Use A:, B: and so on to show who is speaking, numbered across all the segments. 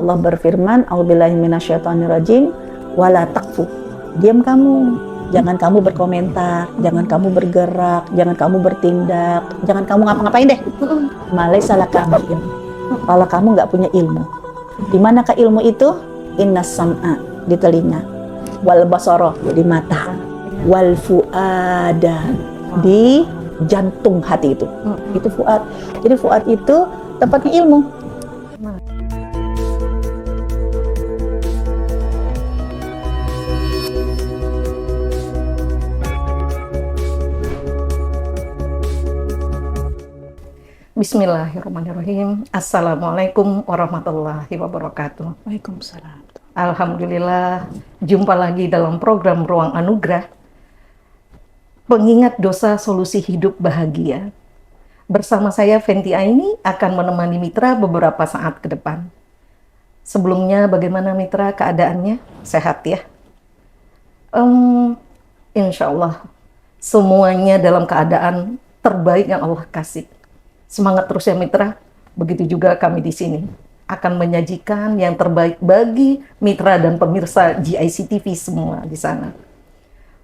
A: Allah berfirman, "A'udzubillahi minasyaitonirrajim, wala taqfu." Diam kamu, jangan kamu berkomentar, jangan kamu bergerak, jangan kamu bertindak, jangan kamu ngapa-ngapain deh. Malaisa laka ilmu. Kalau kamu nggak punya ilmu. Di manakah ilmu itu? Innas sam'a, di telinga. Wal basara, di mata. Wal fuada, di jantung hati itu. Itu fuad. Jadi fuad itu tempatnya ilmu.
B: Bismillahirrahmanirrahim. Assalamualaikum warahmatullahi wabarakatuh.
A: Waalaikumsalam.
B: Alhamdulillah, jumpa lagi dalam program Ruang Anugerah. Pengingat dosa solusi hidup bahagia. Bersama saya Fenty Aini akan menemani Mitra beberapa saat ke depan. Sebelumnya bagaimana Mitra keadaannya? Sehat ya? Insya Allah semuanya dalam keadaan terbaik yang Allah kasih. Semangat terus ya Mitra. Begitu juga kami di sini akan menyajikan yang terbaik bagi Mitra dan pemirsa GIC TV semua di sana.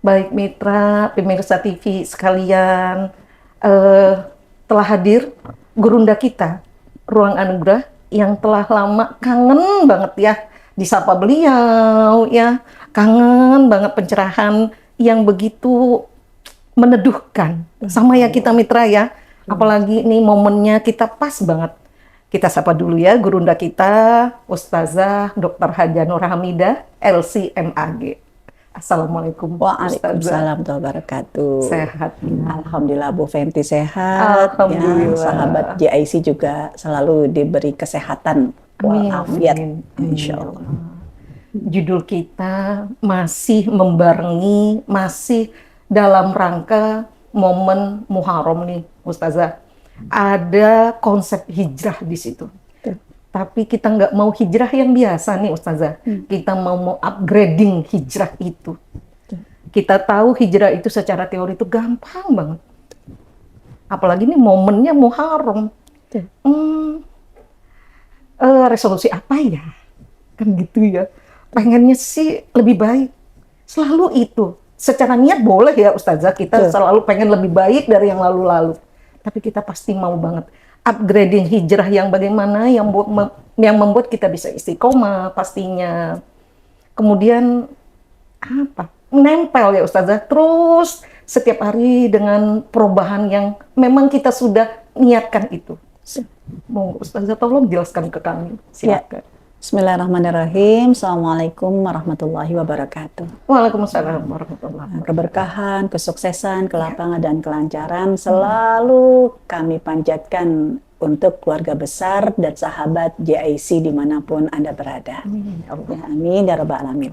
B: Baik Mitra, pemirsa TV sekalian, telah hadir gurunda kita, Ruang Anugerah, yang telah lama kangen banget ya disapa beliau ya, kangen banget pencerahan yang begitu meneduhkan. Sama ya kita Mitra ya. Apalagi ini momennya kita pas banget. Kita sapa dulu ya gurunda kita, Ustazah Dr. Haja Nur Hamidah, LC.MAG. Assalamualaikum.
A: Waalaikumsalam warahmatullahi wabarakatuh.
B: Sehat.
A: Alhamdulillah Bu Fenty sehat.
B: Alhamdulillah.
A: Ya, sahabat GIC juga selalu diberi kesehatan walafiat. Insya Allah.
B: Judul kita masih membarengi, masih dalam rangka momen Muharram nih, Ustazah. Ada konsep hijrah di situ. Tapi kita nggak mau hijrah yang biasa nih, Ustazah. Kita mau upgrading hijrah itu. Kita tahu hijrah itu secara teori itu gampang banget. Apalagi nih momennya Muharram. Resolusi apa ya? Kan gitu ya. Pengennya sih lebih baik. Selalu itu. Secara niat boleh ya Ustazah, kita selalu pengen lebih baik dari yang lalu-lalu. Tapi kita pasti mau banget upgrading hijrah yang bagaimana, yang membuat kita bisa istiqomah pastinya. Kemudian apa? Menempel ya Ustazah, terus setiap hari dengan perubahan yang memang kita sudah niatkan itu. Mau Ustazah tolong jelaskan ke kami, silakan. Ya.
A: Bismillahirrahmanirrahim. Assalamualaikum warahmatullahi wabarakatuh.
B: Waalaikumsalam warahmatullahi wabarakatuh.
A: Keberkahan, kesuksesan, kelapangan, dan kelancaran selalu kami panjatkan untuk keluarga besar dan sahabat GIC dimanapun Anda berada. Amin. Amin ya Rabbal Alamin.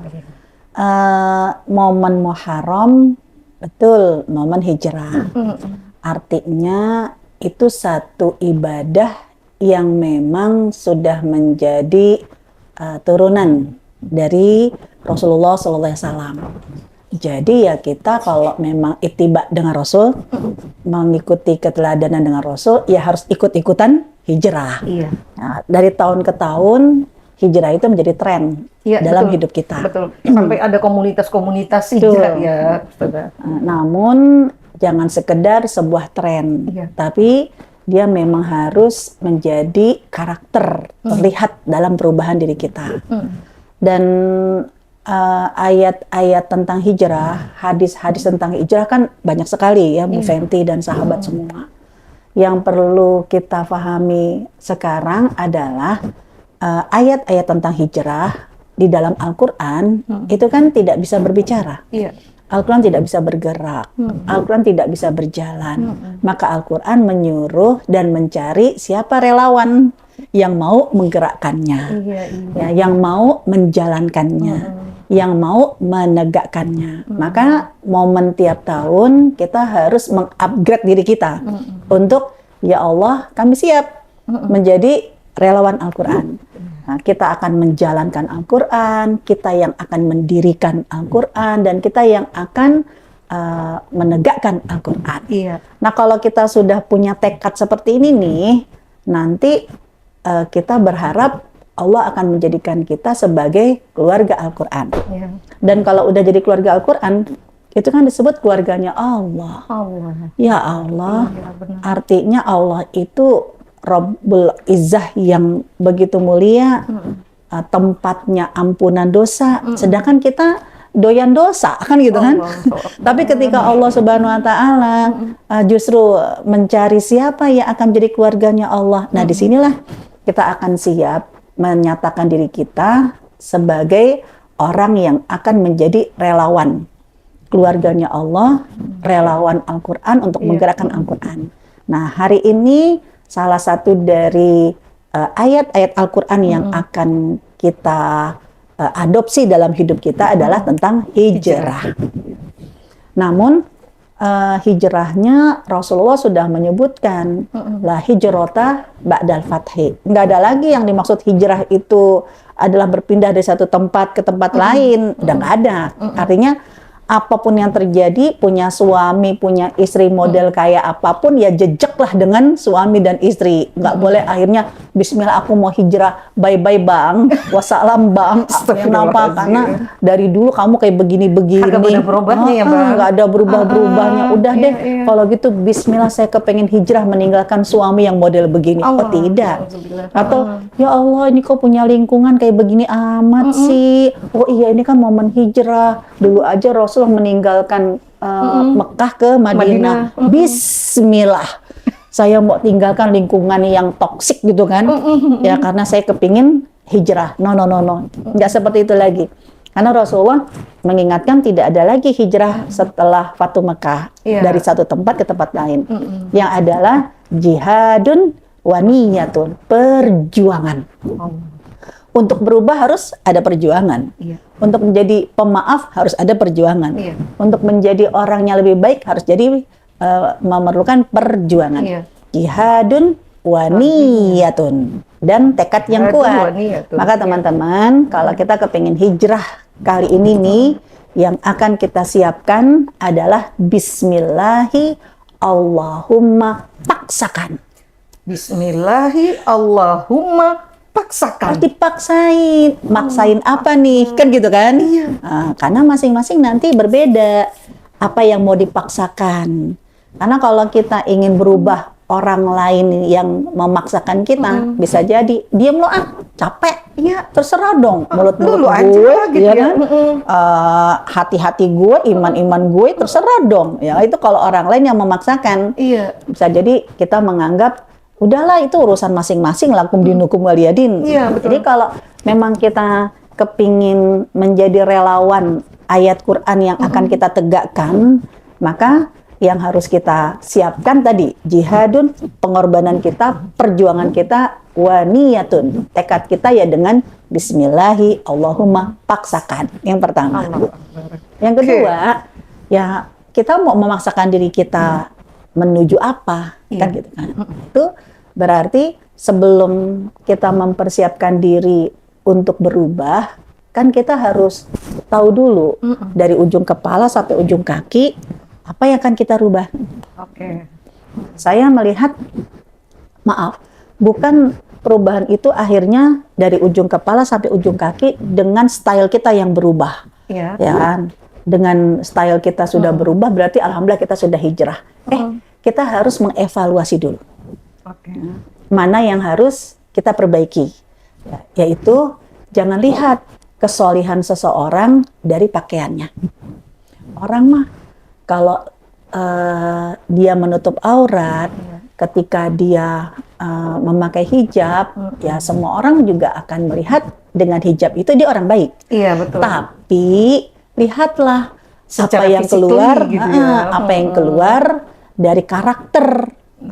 A: Momen Muharram, betul, momen hijrah. Artinya itu satu ibadah yang memang sudah menjadi turunan dari Rasulullah SAW. Jadi ya kita kalau memang ittiba dengan Rasul, mengikuti keteladanan dengan Rasul, ya harus ikut-ikutan hijrah. Iya. Nah, dari tahun ke tahun, hijrah itu menjadi tren dalam hidup kita. Betul.
B: Sampai ada komunitas-komunitas hijrah ya.
A: Namun jangan sekedar sebuah tren, tapi dia memang harus menjadi karakter terlihat dalam perubahan diri kita. Dan ayat-ayat tentang hijrah, hadis-hadis tentang hijrah kan banyak sekali ya Bu Fenty dan sahabat semua. Yang perlu kita pahami sekarang adalah ayat-ayat tentang hijrah di dalam Al-Quran itu kan tidak bisa berbicara. Al-Quran tidak bisa bergerak, Al-Quran tidak bisa berjalan. Maka Al-Quran menyuruh dan mencari siapa relawan yang mau menggerakkannya, ya, yang mau menjalankannya, yang mau menegakkannya. Maka momen tiap tahun kita harus mengupgrade diri kita untuk, ya Allah, kami siap menjadi relawan Al-Quran. Nah, kita akan menjalankan Al-Quran, kita yang akan mendirikan Al-Quran, dan kita yang akan menegakkan Al-Quran. Nah, kalau kita sudah punya tekad seperti ini nih, nanti kita berharap Allah akan menjadikan kita sebagai keluarga Al-Quran.
B: Ya.
A: Dan kalau udah jadi keluarga Al-Quran, itu kan disebut keluarganya Allah.
B: Allah.
A: Ya Allah,
B: Iya, benar.
A: artinya Allah itu Rabbul Izzah yang begitu mulia, tempatnya ampunan dosa. Sedangkan kita doyan dosa, kan gitu kan? Tapi ketika Allah Subhanahu Wa Taala justru mencari siapa yang akan menjadi keluarganya Allah. Nah, disinilah kita akan siap menyatakan diri kita sebagai orang yang akan menjadi relawan keluarganya Allah, relawan Al-Quran untuk menggerakkan Al-Quran. Nah, hari ini salah satu dari ayat-ayat Al-Quran yang akan kita adopsi dalam hidup kita adalah tentang hijrah. Namun hijrahnya Rasulullah sudah menyebutkan la hijrata ba'dal fathi. Nggak ada lagi yang dimaksud hijrah itu adalah berpindah dari satu tempat ke tempat lain. Udah nggak ada. Artinya apapun yang terjadi, punya suami, punya istri model kayak apapun, ya jejaklah dengan suami dan istri. Nggak boleh akhirnya bismillah aku mau hijrah, bye-bye bang, wassalam bang. Kenapa? Karena dari dulu kamu kayak begini-begini.
B: Kagak ada berubahnya ya bang?
A: Nggak ada berubah-berubahnya. Udah deh, kalau gitu bismillah saya kepengen hijrah meninggalkan suami yang model begini. Oh tidak. Atau ya Allah ini kok punya lingkungan kayak begini amat sih. Oh iya ini kan momen hijrah. Dulu aja Rasulullah meninggalkan Mekah ke Madinah. Bismillah. Saya mau tinggalkan lingkungan yang toksik gitu kan. Ya karena saya kepingin hijrah. No. Nggak seperti itu lagi. Karena Rasulullah mengingatkan tidak ada lagi hijrah setelah Fatu Mekah. Dari satu tempat ke tempat lain. Yang adalah jihadun wa niyatun. Perjuangan. Untuk berubah harus ada perjuangan. Untuk menjadi pemaaf harus ada perjuangan. Untuk menjadi orang yang lebih baik harus jadi memerlukan perjuangan. Jihadun wa niyatun. Dan tekad yang kuat. Maka teman-teman, kalau kita kepingin hijrah kali ini nih, yang akan kita siapkan adalah Bismillahi Allahumma paksakan.
B: Bismillahi Allahumma paksakan.
A: Harus dipaksain. Maksain apa nih? Kan gitu kan? Nah, karena masing-masing nanti berbeda apa yang mau dipaksakan. Karena kalau kita ingin berubah orang lain yang memaksakan kita, bisa jadi diam lo capek. Ya, terserah dong. Mulut-mulut gue, gitu ya kan? Hati-hati gue, iman-iman gue, terserah dong. Ya, itu kalau orang lain yang memaksakan. Bisa jadi kita menganggap udahlah itu urusan masing-masing, lakum dinukum waliyadin. Jadi kalau memang kita kepingin menjadi relawan ayat Quran yang akan kita tegakkan, maka yang harus kita siapkan tadi jihadun, pengorbanan kita, perjuangan kita, wa niyatun, tekad kita ya dengan Bismillahi Allahumma paksakan. Yang pertama. Yang kedua, ya kita mau memaksakan diri kita menuju apa, kan gitu kan? Itu berarti sebelum kita mempersiapkan diri untuk berubah, kan kita harus tahu dulu dari ujung kepala sampai ujung kaki apa yang akan kita rubah. Saya melihat, maaf, bukan perubahan itu akhirnya dari ujung kepala sampai ujung kaki dengan style kita yang berubah, ya kan? Dengan style kita sudah berubah, berarti alhamdulillah kita sudah hijrah. Kita harus mengevaluasi dulu. Mana yang harus kita perbaiki, yaitu jangan lihat kesolihan seseorang dari pakaiannya. Orang mah kalau dia menutup aurat, ketika dia memakai hijab, ya semua orang juga akan melihat dengan hijab itu dia orang baik. Tapi lihatlah apa yang keluar, apa yang keluar dari karakter,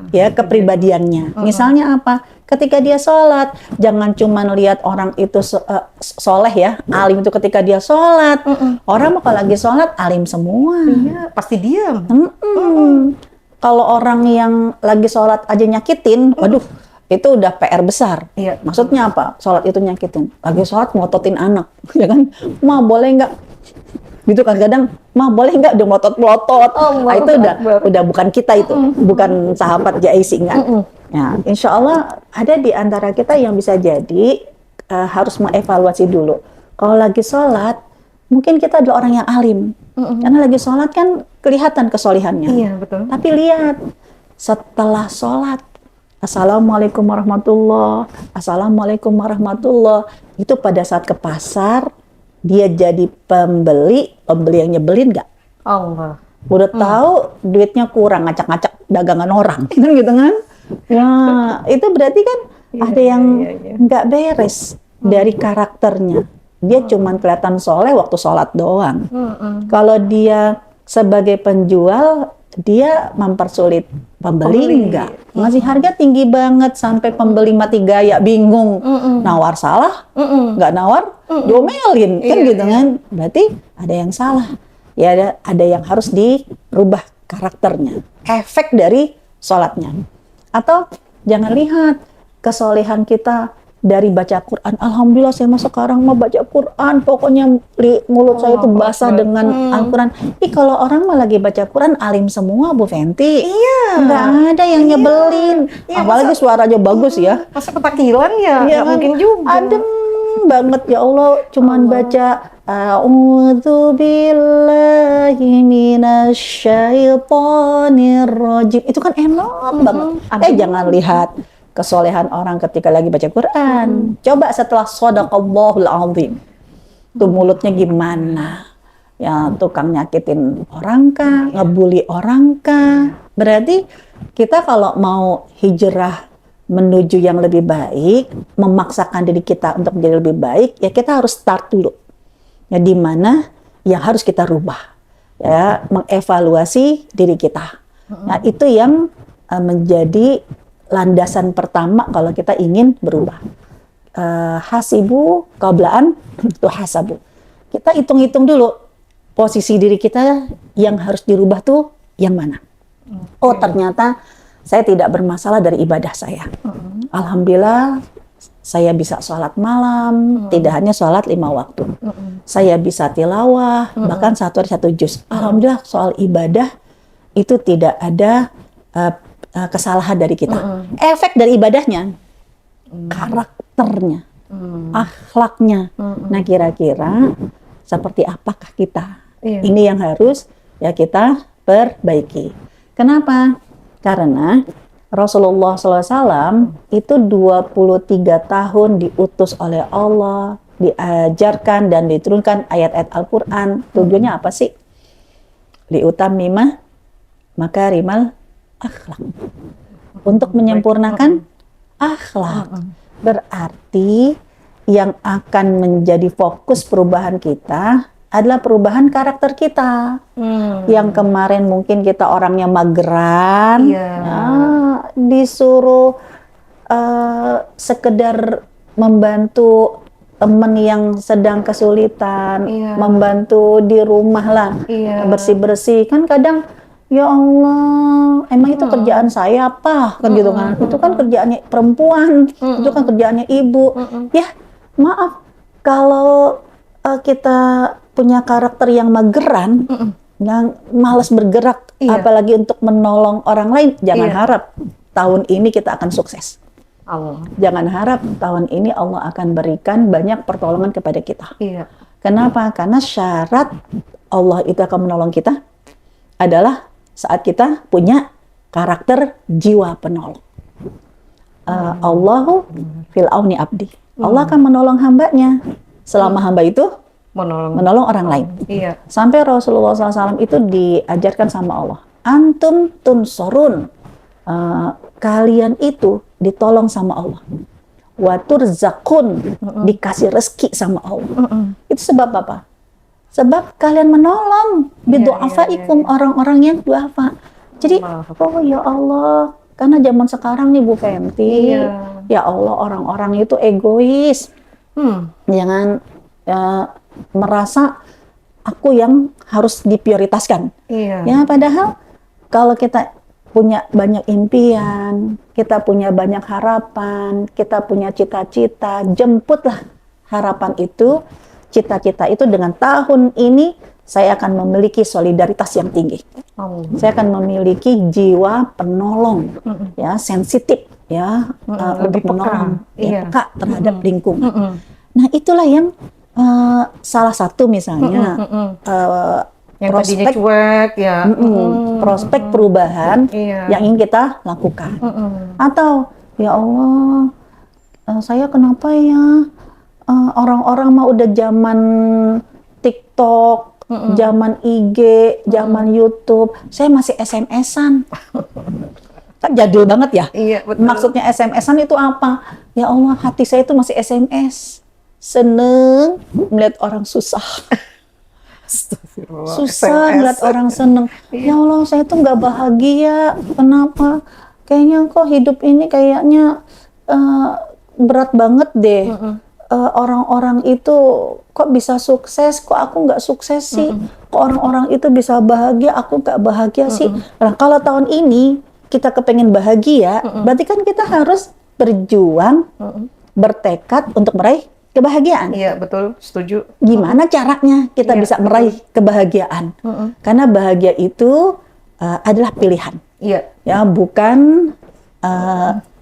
A: ya kepribadiannya. Misalnya apa? Ketika dia sholat, jangan cuma lihat orang itu soleh ya, alim itu ketika dia sholat. Orang kalau lagi sholat alim semua.
B: Pasti diam.
A: Kalau orang yang lagi sholat aja nyakitin, waduh, itu udah PR besar. Maksudnya apa? Sholat itu nyakitin. Lagi sholat ngototin anak, ya kan? Ma boleh nggak? Gitu kan kadang, mah boleh nggak udah melotot-melotot. Nah, itu udah bukan kita itu, bukan sahabat Jaisi enggak. Ya, insya Allah ada di antara kita yang bisa jadi harus mengevaluasi dulu. Kalau lagi sholat, mungkin kita adalah orang yang alim. Karena lagi sholat kan kelihatan kesolihannya.
B: Iya, betul.
A: Tapi lihat, setelah sholat, Assalamualaikum warahmatullah, Assalamualaikum warahmatullah. Itu pada saat ke pasar, dia jadi pembeli yang nyebelin nggak?
B: Allah.
A: Udah tahu duitnya kurang, ngacak-ngacak dagangan orang. Gitu kan? Ya, itu berarti kan ada yang nggak beres dari karakternya. Dia cuman kelihatan soleh waktu sholat doang. Kalau dia sebagai penjual, dia mempersulit pembeli enggak. Ngasih harga tinggi banget sampai pembeli mati gaya, bingung. Nawar salah, nggak nawar, diomelin. Kan gitu kan. Berarti ada yang salah. Ya ada yang harus dirubah karakternya. Efek dari sholatnya. Atau jangan lihat kesolehan kita dari baca Quran. Alhamdulillah saya mah sekarang mau baca Quran, pokoknya mulut saya itu basah dengan Al-Quran. Kalau orang mah lagi baca Quran alim semua, Bu Fenty.
B: Iya.
A: Nggak ada yang nyebelin. Apalagi suaranya bagus ya.
B: Masa ketakilan ya?
A: Iya,
B: Nggak mungkin juga.
A: Adem banget ya Allah. Cuman baca A'udzu billahi minasyaitonir rajim. Itu kan enak banget. Jangan lihat kesolehan orang ketika lagi baca Quran. Coba setelah shadaqallahul azim. Tuh mulutnya gimana? Ya tukang nyakitin orang kah? Ngebully orang kah? Berarti kita kalau mau hijrah menuju yang lebih baik, memaksakan diri kita untuk menjadi lebih baik, ya kita harus start dulu. Ya di mana yang harus kita rubah. Ya, mengevaluasi diri kita. Nah, itu yang menjadi landasan pertama kalau kita ingin berubah. Hasibu qablaan tuhasabu. Kita hitung-hitung dulu posisi diri kita yang harus dirubah tuh yang mana. Oh, ternyata saya tidak bermasalah dari ibadah saya. Alhamdulillah saya bisa sholat malam, tidak hanya sholat 5 waktu. Saya bisa tilawah, bahkan 1 hari 1 juz. Alhamdulillah soal ibadah itu tidak ada kesalahan dari kita. Efek dari ibadahnya, karakternya, akhlaknya. Nah kira-kira seperti apakah kita? Ini yang harus ya kita perbaiki. Kenapa? Karena Rasulullah SAW itu 23 tahun diutus oleh Allah, diajarkan dan diturunkan ayat-ayat Al-Quran. Tujuannya apa sih? Liutammima makarimal akhlak. Untuk menyempurnakan akhlak. Berarti yang akan menjadi fokus perubahan kita adalah perubahan karakter kita. Yang kemarin mungkin kita orangnya mageran, disuruh sekedar membantu teman yang sedang kesulitan, membantu di rumah lah, bersih-bersih. Kan kadang, ya Allah, emang itu kerjaan saya apa? Kan gitu kan. Itu kan kerjaannya perempuan, itu kan kerjaannya ibu. Ya, maaf, kalau kita punya karakter yang mageran, yang malas bergerak, apalagi untuk menolong orang lain, jangan harap tahun ini kita akan sukses. Jangan harap tahun ini Allah akan berikan banyak pertolongan kepada kita. Kenapa? Karena syarat Allah itu akan menolong kita adalah saat kita punya karakter jiwa penolong. Allahu fil auni abdi. Allah akan menolong hambanya selama hamba itu menolong orang lain. Sampai Rasulullah SAW itu diajarkan sama Allah. Antum tunsorun. Kalian itu ditolong sama Allah. Waturzakun. Dikasih rezeki sama Allah. Itu sebab apa? Sebab kalian menolong bidu'afaikum, orang-orang yang du'afa. Jadi, oh ya Allah, karena zaman sekarang nih Bu Fenty, ya Allah orang-orang itu egois. Jangan merasa aku yang harus diprioritaskan. Ya padahal kalau kita punya banyak impian, kita punya banyak harapan, kita punya cita-cita, jemputlah harapan itu, cita-cita itu dengan tahun ini saya akan memiliki solidaritas yang tinggi. Saya akan memiliki jiwa penolong, ya sensitif ya
B: lebih
A: untuk
B: peka.
A: menolong,
B: Iya.
A: ya, peka terhadap lingkungan.
B: Mm-mm.
A: Nah, itulah yang salah satu misalnya
B: Yang tadinya
A: prospek
B: cuek ya.
A: prospek perubahan
B: Iya.
A: yang ingin kita lakukan.
B: Mm-mm.
A: Atau ya Allah, saya kenapa ya orang-orang mah udah zaman TikTok, zaman IG, zaman YouTube, saya masih SMS-an. Kan jadul banget ya.
B: Iya, betul.
A: Maksudnya SMS-an itu apa? Ya Allah, hati saya itu masih SMS. Seneng melihat orang susah.
B: Astagfirullah,
A: Susah
B: SMS.
A: ngeliat orang seneng. Ya Allah, saya tuh nggak bahagia. Kenapa? Kayaknya kok hidup ini kayaknya berat banget deh. Orang-orang itu kok bisa sukses, kok aku nggak sukses sih? Kok orang-orang itu bisa bahagia, aku nggak bahagia sih? Nah, kalau tahun ini kita kepengen bahagia, berarti kan kita harus berjuang, bertekad untuk meraih kebahagiaan.
B: Iya, betul, setuju.
A: Gimana caranya kita
B: Iya,
A: bisa meraih kebahagiaan? Karena bahagia itu adalah pilihan,
B: Iya.
A: ya, bukan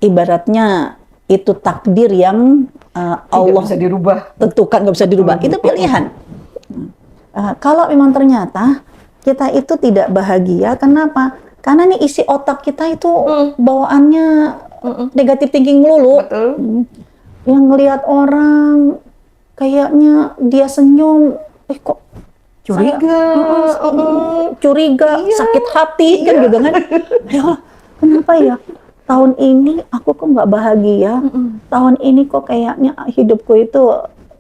A: ibaratnya itu takdir yang
B: Tidak
A: Allah
B: bisa dirubah.
A: tentukan, nggak bisa dirubah. Itu pilihan. Kalau memang ternyata kita itu tidak bahagia, kenapa? Karena nih isi otak kita itu bawaannya negatif thinking melulu.
B: Betul.
A: Yang ngelihat orang kayaknya dia senyum, kok
B: Curiga.
A: curiga,
B: Iya.
A: sakit hati kan juga kan. Ya Allah, kenapa ya tahun ini aku kok nggak bahagia? Tahun ini kok kayaknya hidupku itu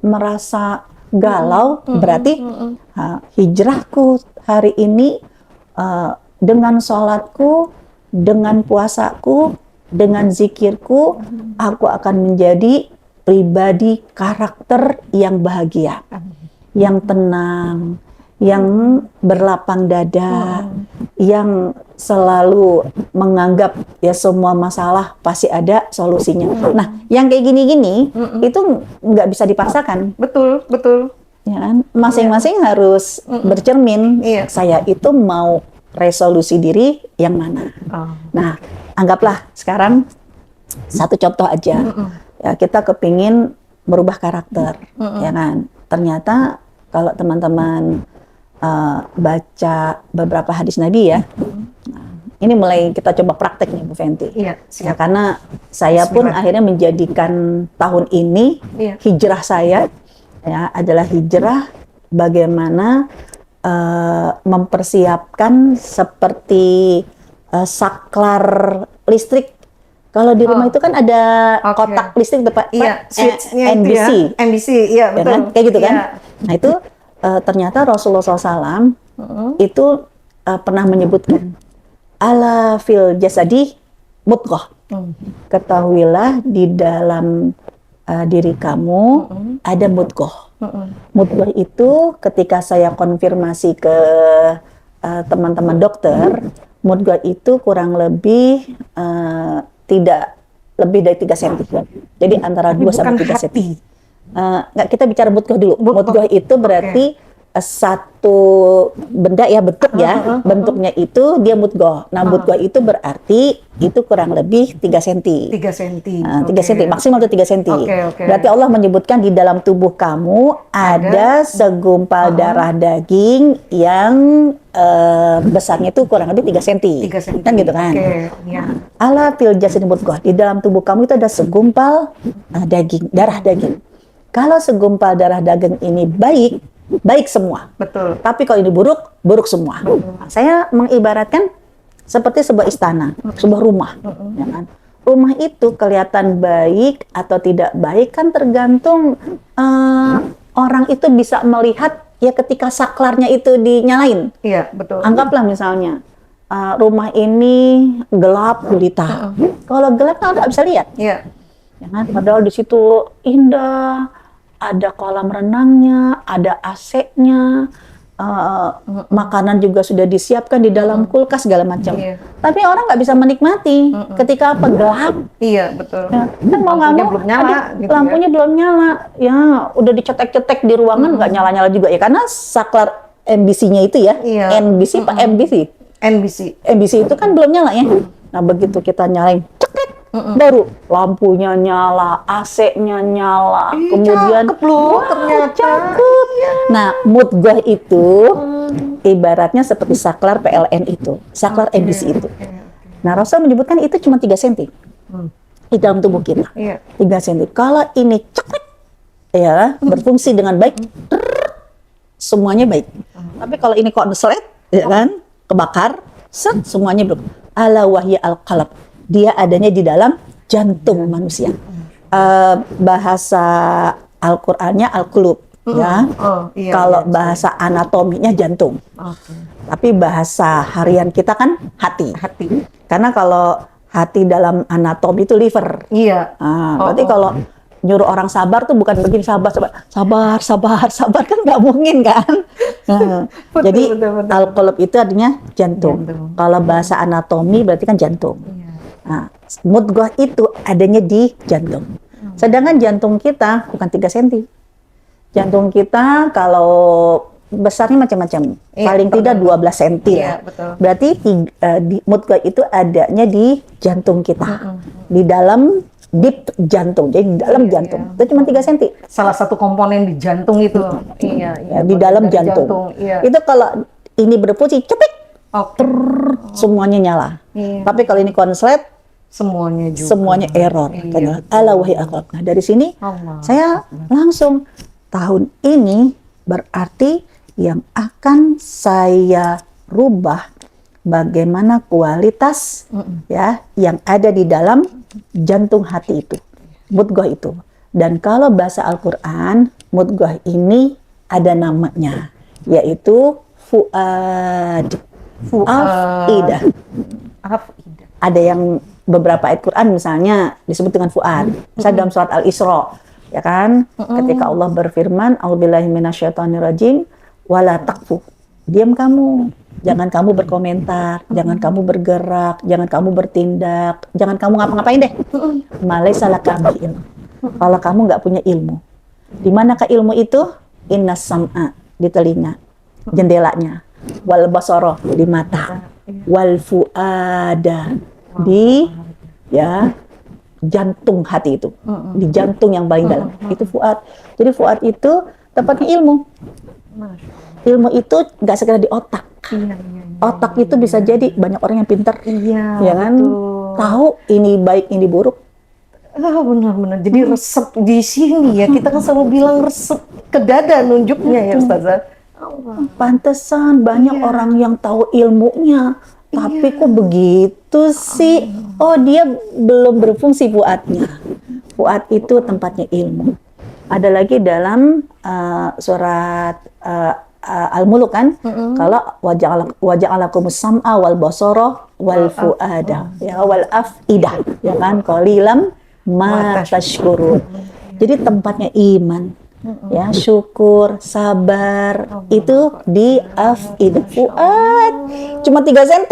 A: merasa galau. Berarti hijrahku hari ini dengan sholatku, dengan puasaku, dengan zikirku, aku akan menjadi pribadi karakter yang bahagia, yang tenang, yang berlapang dada, yang selalu menganggap ya semua masalah pasti ada solusinya. Nah, yang kayak gini-gini itu nggak bisa dipaksakan.
B: Betul, betul.
A: Ya kan? Masing-masing harus bercermin.
B: Iya.
A: Saya itu mau resolusi diri yang mana. Nah, anggaplah sekarang satu contoh aja. Ya, kita kepingin merubah karakter, ya kan? Ternyata kalau teman-teman baca beberapa hadis Nabi ya, ini mulai kita coba praktek nih Bu Fenty.
B: Iya,
A: Ya, karena saya pun akhirnya menjadikan tahun ini hijrah saya ya adalah hijrah bagaimana mempersiapkan seperti saklar listrik. Kalau di rumah itu kan ada kotak listrik depan,
B: Iya, switch-nya itu
A: NBC,
B: ya. NBC, iya
A: ya
B: betul.
A: kan? Kayak gitu kan?
B: Iya.
A: Nah itu ternyata Rasulullah SAW itu pernah menyebutkan ala fil jasadi mudghah. Ketahuilah di dalam diri kamu ada mudghah. Mudghah itu ketika saya konfirmasi ke teman-teman dokter, mudghah itu kurang lebih tidak lebih dari 3 cm. Jadi antara 2 sampai 3 cm. Nggak, kita bicara mudghah dulu. Mudghah itu berarti satu benda ya, bentuk ya. Bentuknya itu dia mudghah. Nah, mudghah itu berarti itu kurang lebih 3 cm.
B: 3 cm.
A: 3 cm, maksimal itu 3 cm.
B: Oke.
A: Berarti Allah menyebutkan di dalam tubuh kamu ada segumpal darah daging yang besarnya itu kurang lebih 3 cm.
B: 3 cm.
A: Kan gitu kan?
B: Oke, ya.
A: Ala fil jasadi mudghah, di dalam tubuh kamu itu ada segumpal daging, darah daging. Kalau segumpal darah daging ini baik semua.
B: Betul.
A: Tapi kalau ini buruk semua. Nah, saya mengibaratkan seperti sebuah istana, sebuah rumah. Ya kan? Rumah itu kelihatan baik atau tidak baik kan tergantung orang itu bisa melihat ya ketika saklarnya itu dinyalain.
B: Iya, betul.
A: Anggaplah misalnya rumah ini gelap gulita. Kalau gelap kan nggak bisa lihat.
B: Iya.
A: Ya kan? Padahal di situ indah, ada kolam renangnya, ada AC-nya, makanan juga sudah disiapkan di dalam kulkas segala macam.
B: Iya.
A: Tapi orang nggak bisa menikmati ketika apa gelap.
B: Iya, betul.
A: Ya, kan mau nggak
B: Lampunya
A: mau
B: belum nyala,
A: ada,
B: gitu
A: lampunya belum nyala. Ya udah dicetek-cetek di ruangan nggak nyala-nyala juga ya karena saklar MBC-nya itu ya.
B: Iya.
A: NBC Pak MBC.
B: NBC.
A: MBC itu kan belum nyala ya. Nah begitu kita nyalain, cekrek, baru lampunya nyala, AC-nya nyala, kemudian
B: cakep loh,
A: wow,
B: ternyata.
A: cakep. Nah, mudghah itu ibaratnya seperti saklar PLN itu, saklar MBC itu. Nah, Rasul menyebutkan itu cuma 3 cm di dalam tubuh kita. 3 cm. Kalau ini cekrek, ya, berfungsi dengan baik, semuanya baik. Tapi kalau ini konslet, ya kan, kebakar, semuanya belum. Ala wahya al-qalb. Dia adanya di dalam jantung manusia. Bahasa Al-Qur'annya al-qulub, ya. Kalau bahasa anatominya jantung. Tapi bahasa harian kita kan hati. Karena kalau hati dalam anatomi itu liver. Berarti kalau nyuruh orang sabar tuh bukan begini, sabar kan nggak mungkin kan. Jadi al-qalb itu artinya jantung. Kalau bahasa anatomi berarti kan jantung. Nah, mudghah itu adanya di jantung. Sedangkan jantung kita bukan 3 cm. Jantung kita kalau besarnya macam-macam. Paling tidak 12 cm lah. Berarti mudghah itu adanya di jantung kita. Di dalam deep jantung, jadi di dalam jantung. Itu cuma 3 cm.
B: Salah satu komponen di jantung itu.
A: Di dalam jantung. Itu kalau ini berfungsi, cepet, semuanya nyala. Tapi kalau ini konslet, semuanya error. Ala wahya al-qalb. Nah, dari sini saya langsung tahun ini berarti yang akan saya rubah bagaimana kualitas ya yang ada di dalam jantung hati itu, mudghah itu. Dan kalau bahasa Al-Qur'an, mudghah ini ada namanya, yaitu fuad. Afidah. Ada yang beberapa ayat Quran misalnya disebut dengan fuad. Misalnya dalam surat Al-Isra, ya kan? Ketika Allah berfirman, "A'udzubillahi minasyaitonirrajim, wala taqfu." Diam kamu. Jangan kamu berkomentar, jangan kamu bergerak, jangan kamu bertindak, jangan kamu ngapa-ngapain deh. Malaisa laka bihi ilm. Kalau kamu nggak punya ilmu. Di manakah ilmu itu? Innas sam'a, di telinga, jendelanya. Wal basara, di mata. Wal fuada, di ya jantung hati itu. Di jantung yang paling dalam. Itu fuad. Jadi fuad itu tempatnya ilmu. Ilmu itu nggak sekedar di otak. Otak itu bisa jadi banyak orang yang pintar, ya kan? Tahu ini baik, ini buruk.
B: Benar-benar. Jadi resep di sini ya, kita kan selalu bilang resep ke dada nunjuknya ya Ustazah.
A: Pantesan banyak orang yang tahu ilmunya, tapi kok begitu sih? Oh, dia belum berfungsi fuadnya. Fuad itu tempatnya ilmu. Ada lagi dalam surat Al-Muluk kan, kalau waja'alakumus sam'a wal basara wal fuada, ya wal afidah, ya kan, qalilam ma tashkurun. Jadi tempatnya iman, ya syukur, sabar, itu di afidah. Fuad cuma 3 cm,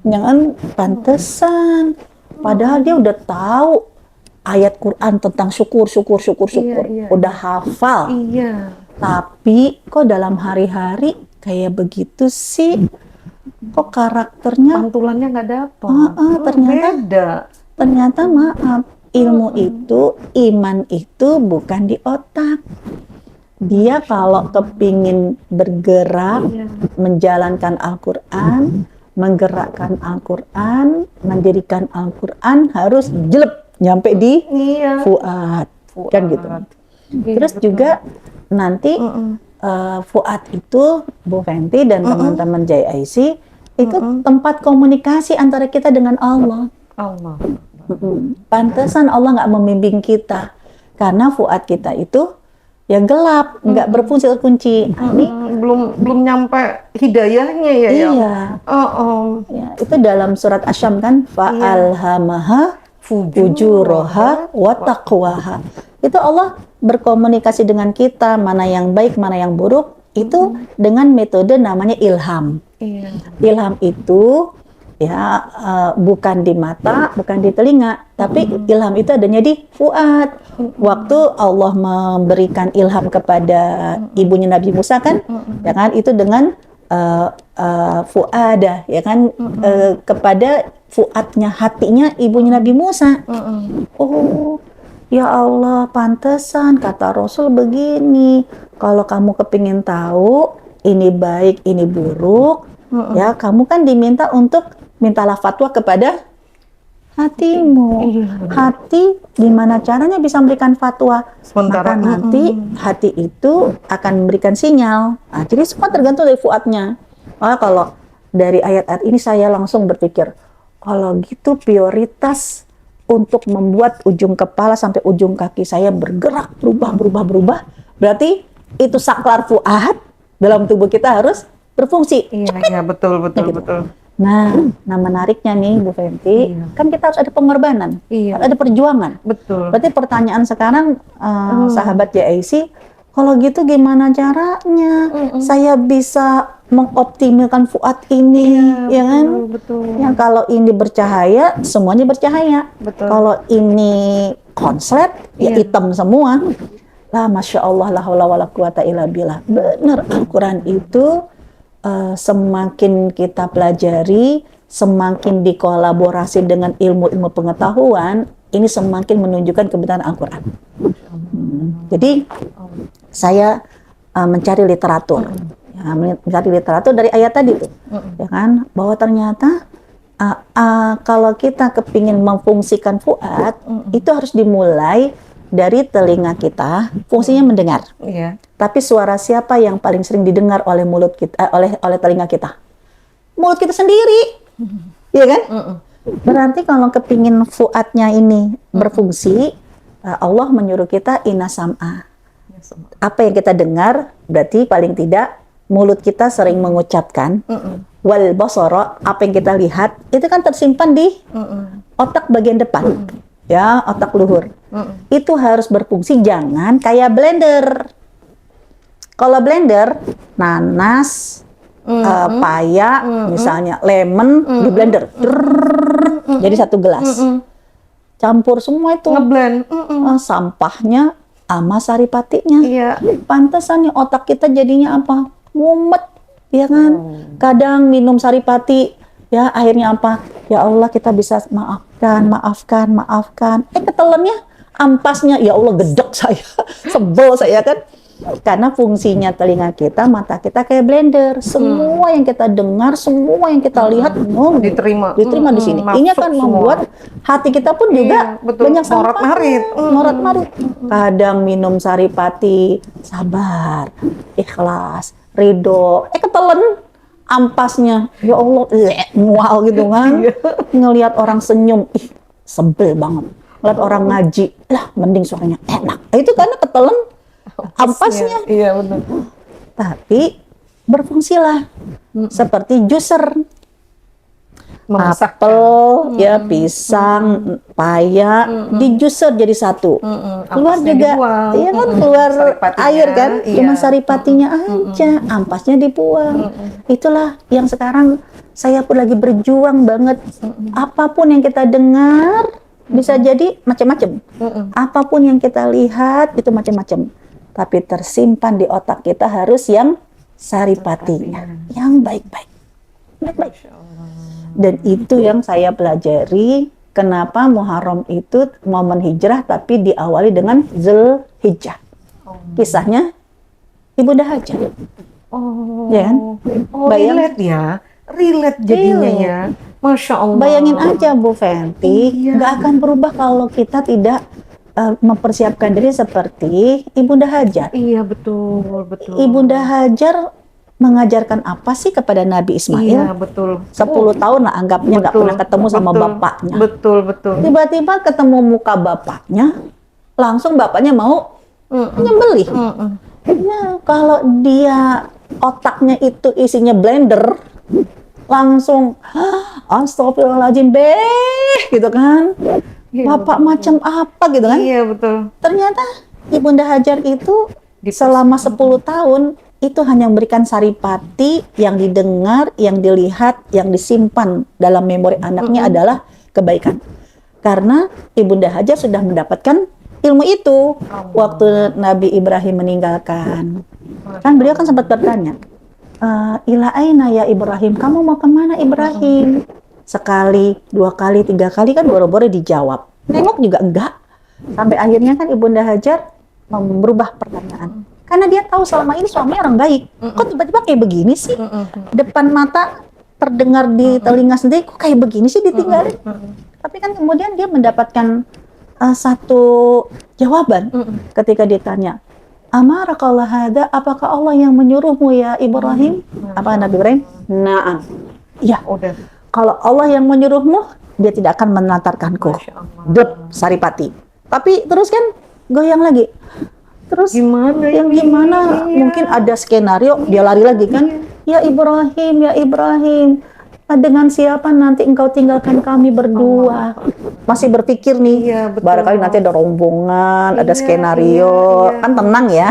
A: jangan pantesan. Padahal dia udah tahu ayat Quran tentang syukur, udah hafal. Tapi kok dalam hari-hari kayak begitu sih? Kok karakternya
B: pantulannya nggak dapet.
A: Ternyata maaf, ilmu itu, iman itu bukan di otak. Dia kalau kepingin bergerak, menjalankan Al-Quran, menggerakkan Al-Quran, mendirikan Al-Quran, harus jelep nyampe di fuad. Kan gitu. Terus juga nanti fuad itu, Bu Fenty dan teman-teman JIC, itu tempat komunikasi antara kita dengan Allah. Pantesan Allah nggak membimbing kita, karena fuad kita itu ya gelap, nggak berfungsi, terkunci. Ini
B: belum nyampe hidayahnya ya.
A: Iya. Ya, itu dalam surat Asy-Syams kan, fa'alhamaha fujuraha wa taqwaha. Itu Allah berkomunikasi dengan kita, mana yang baik, mana yang buruk, itu dengan metode namanya ilham. Ilham itu ya bukan di mata, bukan di telinga, tapi ilham itu adanya di fuad. Waktu Allah memberikan ilham kepada ibunya Nabi Musa kan, ya kan, itu dengan fuada, ya kan, kepada fuadnya, hatinya ibunya Nabi Musa. Oh, ya Allah, pantesan kata Rasul begini. Kalau kamu kepingin tahu ini baik, ini buruk, ya kamu kan diminta untuk mintalah fatwa kepada hatimu. Hati gimana caranya bisa memberikan fatwa?
B: Sementara,
A: Maka nanti hati itu akan memberikan sinyal. Nah, jadi semua tergantung dari fuadnya. Maka kalau dari ayat-ayat ini saya langsung berpikir, kalau gitu prioritas untuk membuat ujung kepala sampai ujung kaki saya bergerak, berubah. Berarti itu saklar fuad dalam tubuh kita harus berfungsi.
B: Iya, betul.
A: Nah, menariknya nih Bu Fenty, kan kita harus ada pengorbanan, harus ada perjuangan.
B: Betul.
A: Berarti pertanyaan sekarang, sahabat JIC, kalau gitu gimana caranya saya bisa mengoptimalkan fuad ini, ya kan?
B: Betul.
A: Ya, kalau ini bercahaya, semuanya bercahaya.
B: Betul.
A: Kalau ini konslet, ya hitam semua. Lah, Masya Allah, la haula wala quwata illa billah. Benar, Al-Quran itu semakin kita pelajari, semakin dikolaborasi dengan ilmu-ilmu pengetahuan, ini semakin menunjukkan kebenaran Al-Quran. Jadi saya mencari literatur, mencari literatur dari ayat tadi tuh, ya kan, bahwa ternyata kalau kita kepingin memfungsikan fuad, itu harus dimulai dari telinga kita, fungsinya mendengar.
B: Iya.
A: Tapi suara siapa yang paling sering didengar oleh mulut kita, oleh telinga kita? Mulut kita sendiri, iya kan? Berarti kalau kepingin fuadnya ini berfungsi, Allah menyuruh kita inna sam'a. Apa yang kita dengar, berarti paling tidak mulut kita sering mengucapkan. Wal basara, apa yang kita lihat, itu kan tersimpan di otak bagian depan, ya, otak luhur. Itu harus berfungsi, jangan kayak blender. Kalau blender, nanas, paya, misalnya lemon di blender, jadi satu gelas. Campur semua itu,
B: Ngeblend.
A: sampahnya sama saripatinya.
B: Iya.
A: Pantesan nih otak kita jadinya apa? Mumet, ya kan? Kadang minum saripati, ya akhirnya apa? Ya Allah, kita bisa maafkan. Ketelannya, ampasnya, ya Allah, gedek saya, sebel saya kan. Karena fungsinya telinga kita, mata kita kayak blender. Semua yang kita dengar, semua yang kita lihat, diterima di sini. Ini akan membuat hati kita pun juga banyak sampah. Morat-marit. Kadang minum saripati, sabar, ikhlas, ridho. Ketelan, ampasnya, ya Allah, mual gitu kan. Ngelihat orang senyum, sebel banget. Ngelihat orang ngaji, lah mending suaranya enak. Itu karena ketelan ampasnya.
B: Iya, betul.
A: Tapi berfungsilah seperti juicer. Apel, ya, pisang, paya, di juicer jadi satu. Keluar juga, iya kan, keluar air kan, cuma saripatinya aja, ampasnya dibuang. Itulah yang sekarang saya pun lagi berjuang banget. Apapun yang kita dengar bisa jadi macam-macam. Apapun yang kita lihat itu macam-macam. Tapi tersimpan di otak kita harus yang saripatinya, yang baik-baik. Dan itu yang saya pelajari, kenapa Muharram itu momen hijrah tapi diawali dengan Zulhijjah. Kisahnya Ibunda Hajar. Ya kan?
B: Relate ya. Relate jadinya ya. Masya Allah.
A: Bayangin aja Bu Fenty, nggak akan berubah kalau kita tidak mempersiapkan diri seperti Ibunda Hajar.
B: Iya, betul.
A: Ibunda Hajar mengajarkan apa sih kepada Nabi Ismail?
B: Iya, betul.
A: 10 tahun lah anggapnya nggak pernah ketemu sama bapaknya.
B: Betul.
A: Tiba-tiba ketemu muka bapaknya, langsung bapaknya mau nyembelih. Nah, kalau dia otaknya itu isinya blender, langsung astagfirullahaladzim, gitu kan. Bapak macam apa gitu kan?
B: Iya, betul.
A: Ternyata Ibunda Hajar itu selama 10 tahun itu hanya memberikan saripati, yang didengar, yang dilihat, yang disimpan dalam memori anaknya adalah kebaikan. Karena Ibunda Hajar sudah mendapatkan ilmu itu waktu Nabi Ibrahim meninggalkan. Kan beliau kan sempat bertanya, ila aina ya Ibrahim, kamu mau kemana Ibrahim? Sekali, 2 kali, 3 kali kan boro-boro dijawab. Nengok juga enggak. Sampai akhirnya kan Ibunda Hajar merubah pertanyaan. Karena dia tahu selama ini suaminya orang baik. Kok tiba-tiba kayak begini sih? Depan mata terdengar di telinga sendiri, kok kayak begini sih ditinggalin? Tapi kan kemudian dia mendapatkan satu jawaban ketika ditanya, amarakallah hada, apakah Allah yang menyuruhmu ya Ibrahim? Apa Nabi Ibrahim? Na'am. Ya,
B: Udah.
A: kalau Allah yang menyuruhmu, dia tidak akan melantarkanku. Dep, Saripati. Tapi terus kan goyang lagi. Terus
B: Gimana
A: yang
B: ini?
A: gimana? Mungkin ada skenario, dia lari lagi kan? Ya Ibrahim, dengan siapa nanti engkau tinggalkan kami berdua? Masih berpikir nih,
B: Iya, betul.
A: barangkali nanti ada rombongan, ada
B: Iya,
A: skenario,
B: iya.
A: kan tenang ya.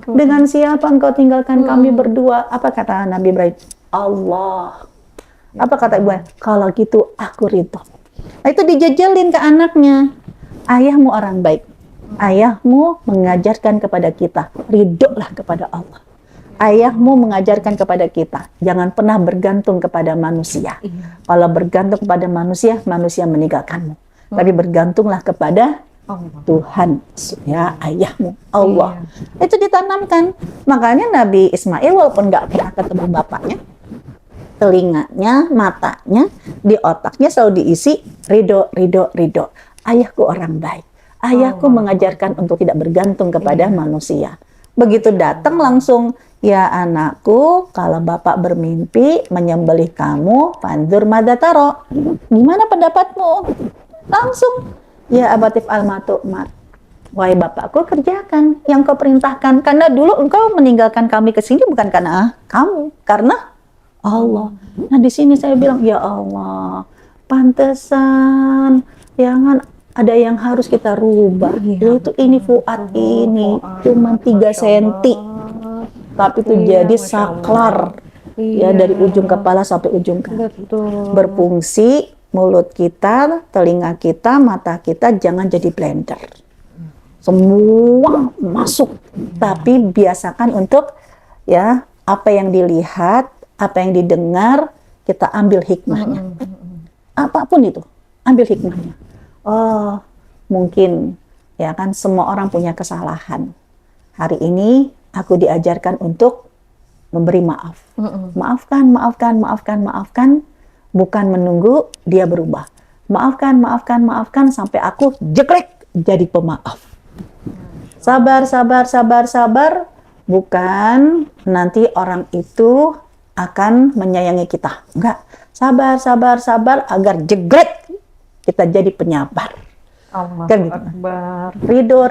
A: Dengan siapa engkau tinggalkan kami berdua? Apa kata Nabi Ibrahim? Allah. Apa kata ibu? Kalau gitu aku ridho. Nah, itu dijejelin ke anaknya. Ayahmu orang baik. Ayahmu mengajarkan kepada kita, ridholah kepada Allah. Ayahmu mengajarkan kepada kita, jangan pernah bergantung kepada manusia. Kalau bergantung kepada manusia, manusia meninggalkanmu. Tapi bergantunglah kepada Tuhan, ya ayahmu, Allah. Itu ditanamkan. Makanya Nabi Ismail walaupun nggak pernah ketemu bapaknya, telinganya, matanya, di otaknya selalu diisi ridho. Ayahku orang baik. Ayahku mengajarkan untuk tidak bergantung kepada manusia. Begitu datang langsung, ya anakku, kalau bapak bermimpi menyembelih kamu, fanzur madataro. Gimana pendapatmu? Langsung, ya abatif al-matu'mat. Wahai bapakku, kerjakan yang kau perintahkan. Karena dulu engkau meninggalkan kami ke sini bukan karena kamu, karena Allah. Nah di sini saya bilang, ya Allah, pantesan, jangan ada yang harus kita rubah. Yaitu ini Fuad ini cuma 3 senti, tapi itu jadi saklar. Ya dari ujung kepala sampai ujung kaki. Berfungsi mulut kita, telinga kita, mata kita jangan jadi blender. Semua masuk, tapi biasakan untuk ya apa yang dilihat, apa yang didengar, kita ambil hikmahnya. Apapun itu, ambil hikmahnya. Oh, mungkin ya kan semua orang punya kesalahan. Hari ini aku diajarkan untuk memberi maaf. Maafkan, bukan menunggu dia berubah. Maafkan sampai aku jeklek jadi pemaaf. Sabar, bukan nanti orang itu akan menyayangi kita. Enggak. Sabar agar jeglek kita jadi penyabar.
B: Allah
A: Kan gitu.
B: Akbar.
A: Ridho,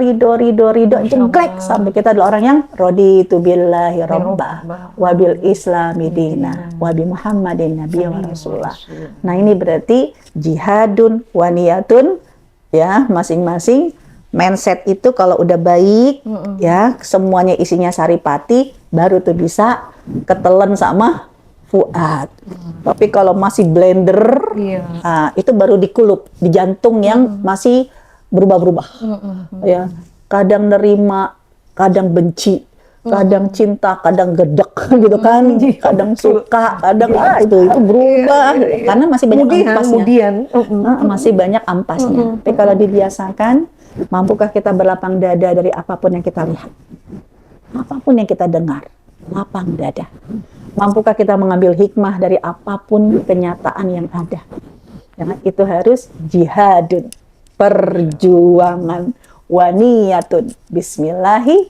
A: jeglek sampai kita adalah orang yang raditu billahi rabbah wa bil islami dina wa bi Muhammadin nabiyya wa rasulullah. Nah, ini berarti jihadun wa niyatun ya, masing-masing mindset itu kalau udah baik ya, semuanya isinya saripati, baru tuh bisa ketelen sama Fuad. Tapi kalau masih blender, itu baru dikulup di jantung yang masih berubah-ubah. Ya, kadang nerima, kadang benci, kadang cinta, kadang gedek, gitu kan? Kadang suka, kadang itu berubah. Karena masih banyak ampasnya. Masih banyak ampasnya. Tapi kalau dibiasakan, mampukah kita berlapang dada dari apapun yang kita lihat, apapun yang kita dengar, lapang dada. Mampukah kita mengambil hikmah dari apapun kenyataan yang ada? Karena itu harus jihadun, perjuangan, waniyatun, bismillahi,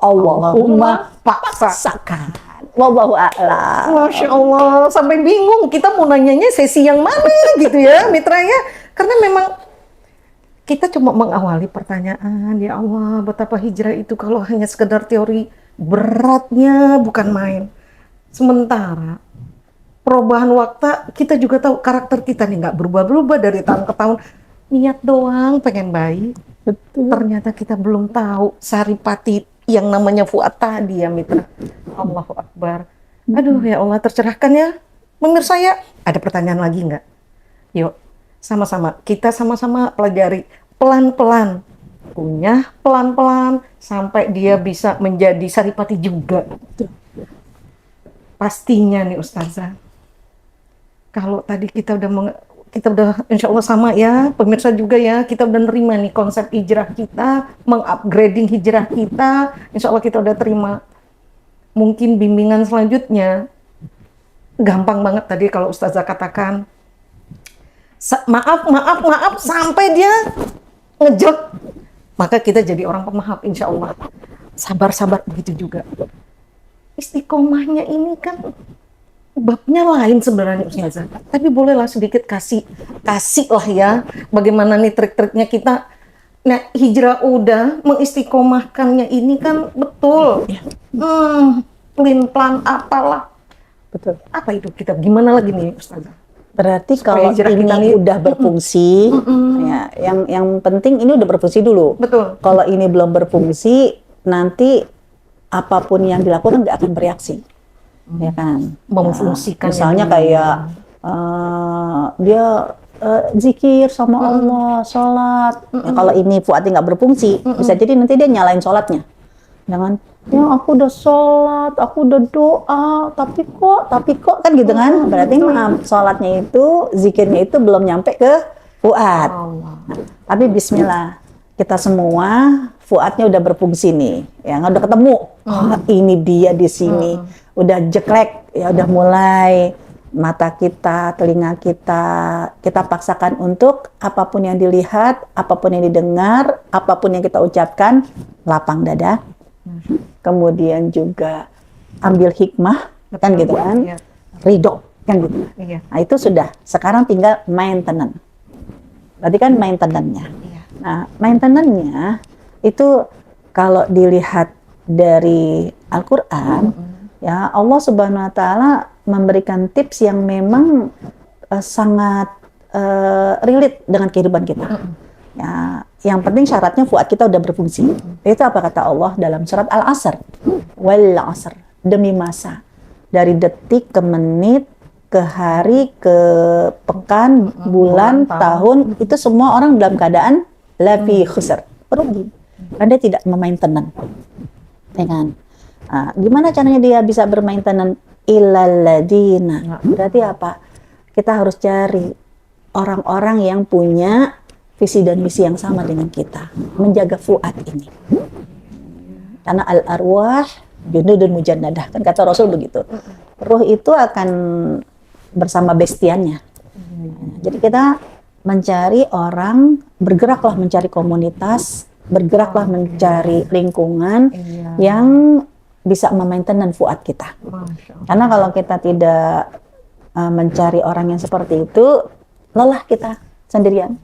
A: Allahumma paksakan. Wallahu a'lam.
B: Masya Allah, sampai bingung kita mau nanyanya sesi yang mana gitu ya, Mitra ya. Karena memang kita cuma mengawali pertanyaan, ya Allah, betapa hijrah itu kalau hanya sekedar teori, beratnya bukan main. Sementara perubahan waktu, kita juga tahu karakter kita nih nggak berubah-berubah dari tahun ke tahun. Niat doang pengen baik.
A: Betul.
B: Ternyata kita belum tahu saripati yang namanya Fuad tadi ya, Mitra. Allahu Akbar. Aduh ya Allah, tercerahkan ya. Pemirsa ya, ada pertanyaan lagi nggak? Yuk, sama-sama. Kita sama-sama pelajari pelan-pelan. Punya pelan-pelan sampai dia bisa menjadi saripati juga. pastinya nih Ustazah, kalau tadi kita udah insya Allah sama ya, pemirsa juga ya, kita udah nerima nih konsep hijrah kita, mengupgrading hijrah kita, insya Allah kita udah terima. Mungkin bimbingan selanjutnya, gampang banget tadi kalau Ustazah katakan, maaf, sampai dia ngejek, maka kita jadi orang pemaaf insya Allah. Sabar begitu juga. Istiqomahnya ini kan babnya lain sebenarnya Ustazah. Tapi bolehlah sedikit kasih lah ya. Bagaimana nih trik-triknya kita. Nah, hijrah udah, mengistiqomahkannya ini kan betul. Plan apalah.
A: Betul.
B: Apa itu kita? Gimana lagi nih Ustazah?
A: Berarti
B: Supaya
A: kalau
B: hijrah
A: ini
B: kita nih,
A: udah berfungsi, ya, yang penting ini udah berfungsi dulu.
B: Betul.
A: Kalau ini belum berfungsi, nanti apapun yang dilakukan nggak akan bereaksi, ya kan?
B: Memfungsikan.
A: Misalnya kayak dia zikir sama Allah, sholat. Ya, kalau ini fuadnya nggak berfungsi, bisa jadi nanti dia nyalain sholatnya. Jangan, ya aku udah sholat, aku udah doa, tapi kok kan gitu kan? Berarti sholatnya itu, zikirnya itu belum nyampe ke fuad. Tapi Bismillah, kita semua fuadnya udah berfungsi nih, ya udah ketemu. Oh, ini dia di sini, udah jeklek, ya udah mulai mata kita, telinga kita paksakan untuk apapun yang dilihat, apapun yang didengar, apapun yang kita ucapkan, lapang dada. Kemudian juga ambil hikmah, kan gitu kan, ridho, kan gitu. Nah itu sudah, sekarang tinggal maintenance. Berarti kan maintenance-nya. Nah maintenance-nya itu kalau dilihat dari Al-Quran, ya Allah Subhanahu Wa Taala memberikan tips yang memang sangat relate dengan kehidupan kita. Ya, yang penting syaratnya fuad kita udah berfungsi. Itu apa kata Allah dalam surat Al-Asr? Wal 'asr, demi masa. Dari detik ke menit, ke hari, ke pekan, bulan, tahun, itu semua orang dalam keadaan lafi khusr, rugi. Karena dia tidak memaintenan. Ya kan? Nah, gimana caranya dia bisa bermaintenan? Illal ladina. Berarti apa? Kita harus cari orang-orang yang punya visi dan misi yang sama dengan kita, menjaga fuad ini. Karena al-arwah junudun mujannadah, kan kata Rasul begitu. Ruh itu akan bersama bestiannya. Jadi kita mencari orang, bergeraklah mencari komunitas, bergeraklah mencari lingkungan yang bisa memainten fuad kita. Karena kalau kita tidak mencari orang yang seperti itu, lelah kita sendirian.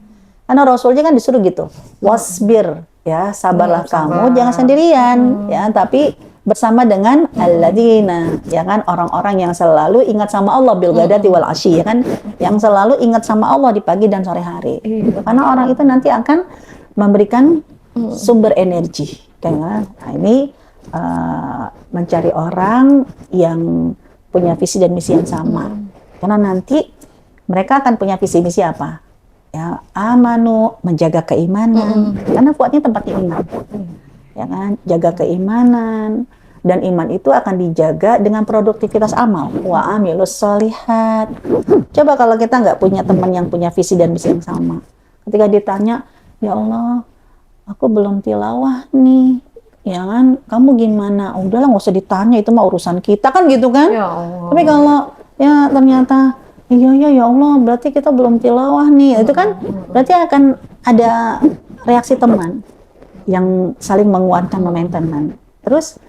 A: Karena Rasulnya kan disuruh gitu, wasbir, ya sabarlah kamu, jangan sendirian, ya tapi bersama dengan alladzina, ya kan orang-orang yang selalu ingat sama Allah bil ghadati wal asyi, ya kan, yang selalu ingat sama Allah di pagi dan sore hari. Karena orang itu nanti akan memberikan sumber energi, kan? Nah ini mencari orang yang punya visi dan misi yang sama, karena nanti mereka akan punya visi misi apa? Ya, amanu, menjaga keimanan, karena fuadnya tempatnya iman, ya kan, jaga keimanan, dan iman itu akan dijaga dengan produktivitas amal, wa amilus sholihat. Coba kalau kita nggak punya teman yang punya visi dan misi yang sama, ketika ditanya, ya Allah, aku belum tilawah nih, ya kan, kamu gimana? Udahlah nggak usah ditanya, itu mah urusan kita, kan gitu kan. Ya Allah. Tapi kalau ya ternyata iya ya Allah, berarti kita belum tilawah nih. Itu kan berarti akan ada reaksi teman yang saling menguatkan, memainten. Terus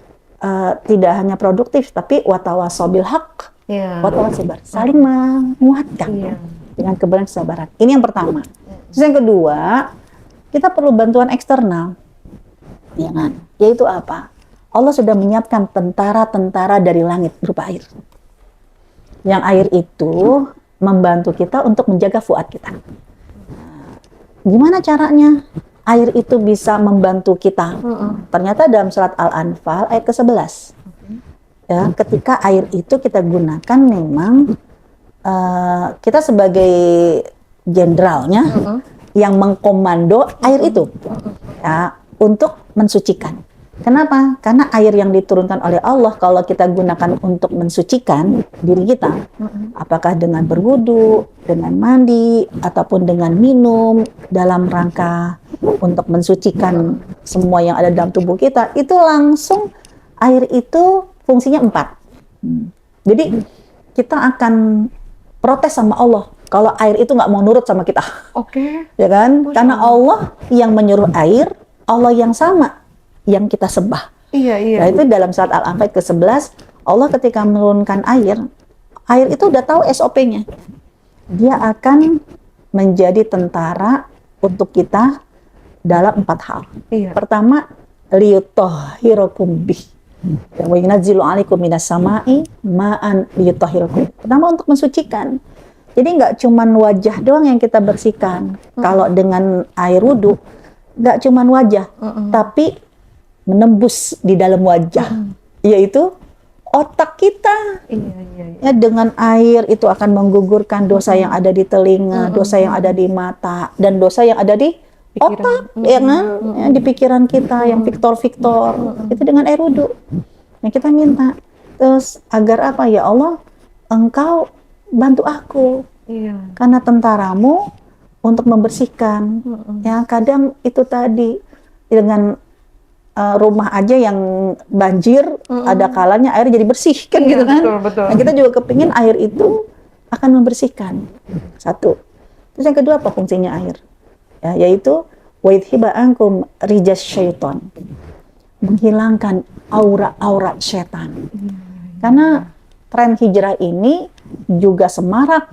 A: tidak hanya produktif, tapi watawasau bil haq, watawasau bil, saling menguatkan dengan kebenaran kesabaran. Ini yang pertama. Terus yang kedua, kita perlu bantuan eksternal, ya kan? Yaitu apa? Allah sudah menyiapkan tentara-tentara dari langit berupa air. Yang air itu membantu kita untuk menjaga fuad kita. Gimana caranya air itu bisa membantu kita? Ternyata dalam surat Al-Anfal ayat ke-11. Ya, ketika air itu kita gunakan memang kita sebagai jenderalnya yang mengkomando air itu, ya, untuk mensucikan. Kenapa? Karena air yang diturunkan oleh Allah kalau kita gunakan untuk mensucikan diri kita, apakah dengan berwudu, dengan mandi, ataupun dengan minum dalam rangka untuk mensucikan semua yang ada dalam tubuh kita, itu langsung air itu fungsinya 4. Jadi kita akan protes sama Allah kalau air itu nggak mau nurut sama kita.
B: Oke.
A: Ya kan? Karena Allah yang menyuruh air, Allah yang sama yang kita sembah.
B: Iya, iya.
A: Nah, itu dalam surat Al-Anfal ke-11, Allah ketika menurunkan air itu udah tahu SOP-nya. Dia akan menjadi tentara untuk kita dalam 4 hal.
B: Iya.
A: Pertama, liyutahhirakum bih. Wa yunazzilu 'alaikum minas sama'i ma'an liyutahhirakum. Pertama untuk mensucikan. Jadi nggak cuman wajah doang yang kita bersihkan. Kalau dengan air wudhu, nggak cuman wajah, tapi menembus di dalam wajah, yaitu otak kita.
B: Iya, iya, iya.
A: Ya, dengan air itu akan menggugurkan dosa yang ada di telinga, dosa yang ada di mata, dan dosa yang ada di otak, ya kan? Ya, di pikiran kita, yang Victor, itu dengan air wudhu. Yang kita minta. Terus agar apa? Ya Allah, Engkau bantu aku,
B: Iya.
A: karena tentaramu untuk membersihkan. Ya, kadang itu tadi dengan rumah aja yang banjir, ada kalanya air jadi bersih kan,
B: Iya,
A: gitu kan.
B: betul, betul.
A: Nah, kita juga kepingin air itu akan membersihkan. Satu. Terus yang kedua apa fungsinya air? Ya, yaitu wa yudhiba ankum rijas syaiton. Menghilangkan aura-aura setan. Karena tren hijrah ini juga semarak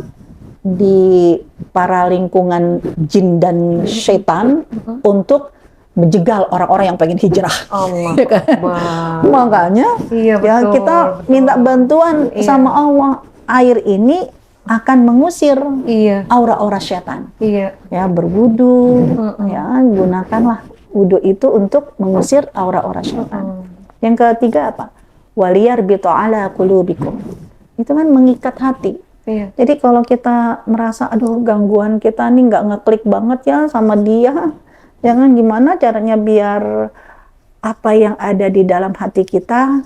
A: di para lingkungan jin dan syaitan untuk menjegal orang-orang yang pengen hijrah.
B: Allah
A: Ya kan?
B: Akbar.
A: Makanya
B: Iya,
A: ya
B: betul,
A: kita
B: betul.
A: minta bantuan
B: Iya.
A: sama Allah. Air ini akan mengusir
B: Iya,
A: aura-aura setan.
B: iya.
A: Ya, berwudu, ya, gunakanlah wudu itu untuk mengusir aura-aura setan. Yang ketiga apa? Waliyarbitu ala qulubikum. Itu kan mengikat hati.
B: Iya.
A: Jadi kalau kita merasa aduh gangguan kita nih nggak ngeklik banget ya sama dia, jangan gimana caranya biar apa yang ada di dalam hati kita,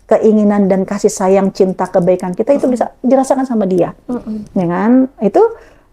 A: keinginan dan kasih sayang, cinta, kebaikan kita itu bisa dirasakan sama dia. Ya kan? Itu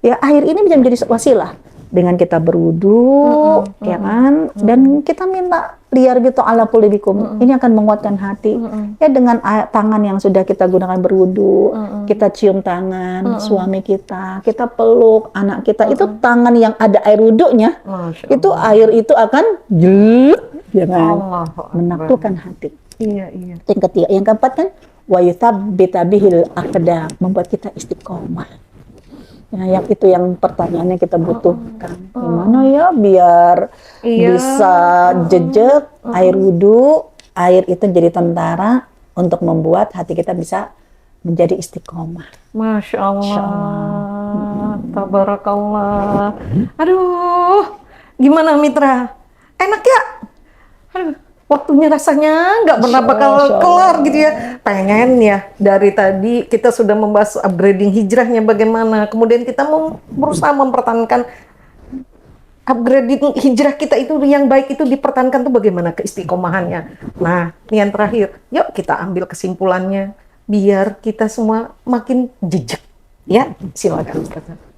A: ya air ini bisa menjadi wasilah dengan kita berwudu, ya kan? Dan kita minta liar gitu ala qulubikum. Ini akan menguatkan hati. Ya dengan tangan yang sudah kita gunakan berwudu, kita cium tangan suami kita peluk anak kita. Itu tangan yang ada air wudunya.
B: Masya
A: Itu air itu akan jelek, ya kan?
B: Allahu Akbar.
A: Menaklukkan hati.
B: Iya, iya.
A: Yang ketiga, yang keempat kan wa yuthabbita bihil aqdam, membuat kita istiqomah. Ya, yang itu yang pertanyaannya kita butuhkan. Gimana ya biar
B: Iya.
A: bisa jejak air wudhu, air itu jadi tentara untuk membuat hati kita bisa menjadi istiqomah.
B: Masya Allah.
A: Masya Allah.
B: Tabarakallah. Aduh, gimana Mitra? Enak ya? Aduh, waktunya rasanya nggak pernah bakal
A: Masya Allah.
B: kelar gitu ya. Pengen ya, dari tadi kita sudah membahas upgrading hijrahnya bagaimana. Kemudian kita berusaha mempertahankan upgrading hijrah kita itu yang baik itu dipertahankan tuh bagaimana keistiqomahannya. Nah, ini yang terakhir. Yuk kita ambil kesimpulannya biar kita semua makin jejak. Ya, silakan.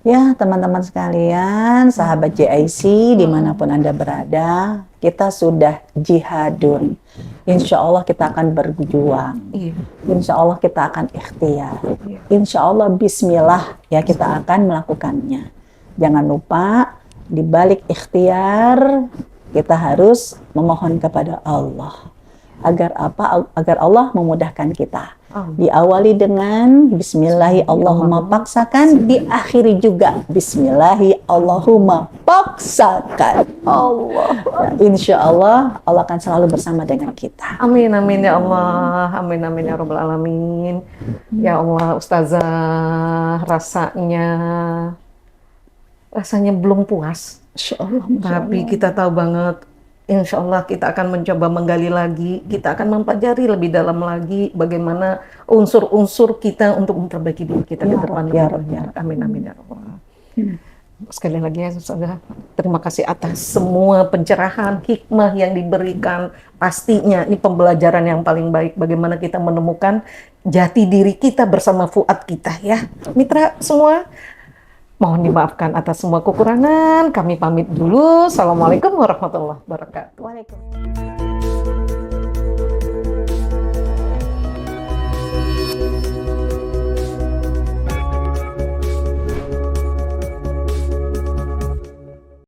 A: Ya, teman-teman sekalian, sahabat JIC dimanapun Anda berada, kita sudah jihadun. Insya Allah kita akan berjuang.
B: Iya.
A: Insya Allah kita akan ikhtiar.
B: Iya.
A: Insya Allah bismillah ya kita akan melakukannya. Jangan lupa di balik ikhtiar kita harus memohon kepada Allah. Agar apa? Agar Allah memudahkan kita. Diawali dengan Bismillahi Allahumma paksakan, diakhiri juga Bismillahi Allahumma paksakan. Allah. Ya, insya Allah Allah akan selalu bersama dengan kita.
B: Amin, amin ya Allah. Amin, amin ya Rabbal Alamin. Ya Allah, Ustazah, rasanya belum puas.
A: Insya Allah.
B: Tapi kita tahu banget, insya Allah kita akan mencoba menggali lagi, kita akan mempelajari lebih dalam lagi bagaimana unsur-unsur kita untuk memperbaiki diri kita ke
A: Ya
B: depan.
A: Rabb, ya Rabb, ya Rabb.
B: Amin, amin ya Allah. Sekali lagi ya saudara, terima kasih atas semua pencerahan, hikmah yang diberikan. Pastinya ini pembelajaran yang paling baik bagaimana kita menemukan jati diri kita bersama Fuad kita ya. Mitra semua, mohon dimaafkan atas semua kekurangan. Kami pamit dulu. Assalamualaikum warahmatullahi wabarakatuh.
A: Waalaikumsalam.